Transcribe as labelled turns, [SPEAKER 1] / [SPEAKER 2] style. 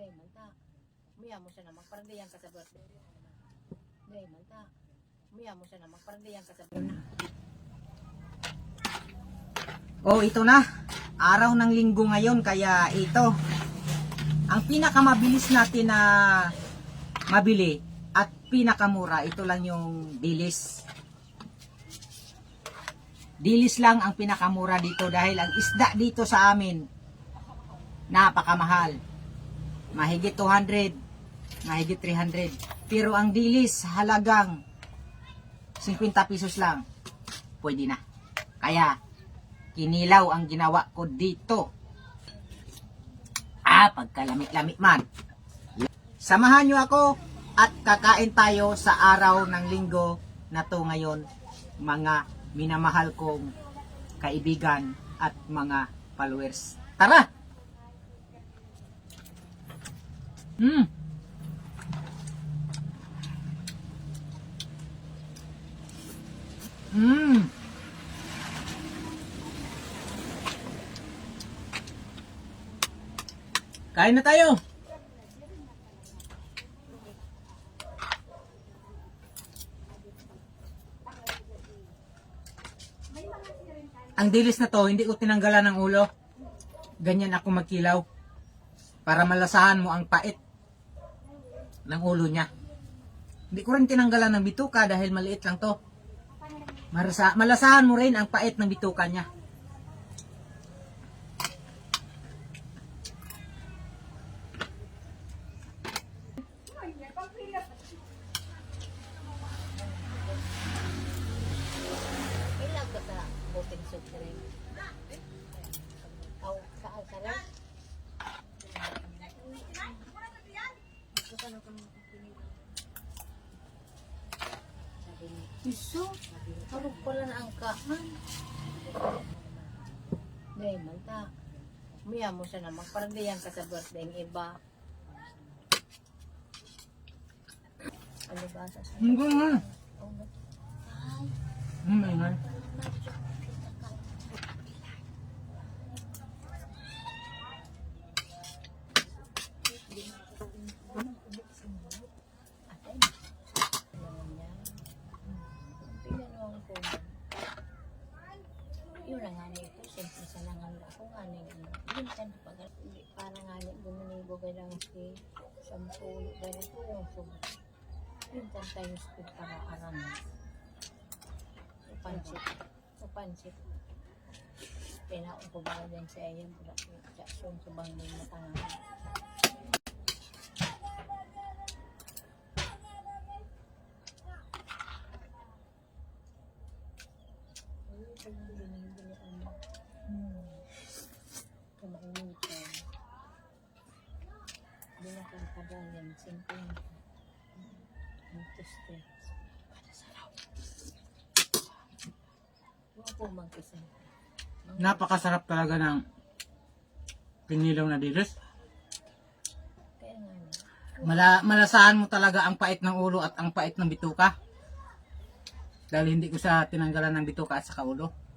[SPEAKER 1] Day manta. Muya mo siya na magparandiyan ka sa birthday. Day manta. Muya mo siya na magparandiyan ka sa birthday.
[SPEAKER 2] Oh, ito na. Araw ng linggo ngayon, kaya ito. Ang pinakamabilis natin na mabili at pinakamura, ito lang yung dilis. Dilis lang ang pinakamura dito dahil ang isda dito sa amin napakamahal. Mahigit 200, mahigit 300. Pero ang dilis halagang 50 pesos lang. Pwede na. Kaya kinilaw ang ginawa ko dito. Pagkalamit-lamit man. Samahan nyo ako at kakain tayo sa araw ng linggo na to ngayon, mga minamahal kong kaibigan at mga followers. Tara! Kain na tayo. Ang dilis na to, hindi ko tinanggalan ng ulo. Ganyan ako magkilaw. Para malasahan mo ang pait ng ulo niya. Hindi ko rin tinanggalan ng bituka dahil maliit lang to. Malasahan mo rin ang pait ng bituka niya.
[SPEAKER 1] Ilang ka sa booking soup na rin. Sa alkalan. Iso, harap pala na ang kahan. Day manta. Muya mo siya na magparandiyan ka sa birthday ng iba. Ano ba sa siya?
[SPEAKER 2] Hindi nga.
[SPEAKER 1] Oh,
[SPEAKER 2] May nga.
[SPEAKER 1] yun ang nga nito, siyempre sa nangal ako nga nito. Yun kan pag parang nga nito, guminibo ka lang si sampulo, ganito yung sugat. Yun kan tayo speed para aram. Upansit. Pinaon ko ba din sa ayan, sa subang din na tangan. Kamainitan. Binakang kadayan, simple. Tuste. Huwag po magkisa.
[SPEAKER 2] Napakasarap talaga ng pinilaw na dilis.
[SPEAKER 1] Kaya nga.
[SPEAKER 2] Malasahan mo talaga ang pait ng ulo at ang pait ng bituka. Dahil hindi ko sa tinanggalan ng bituka at saka ulo.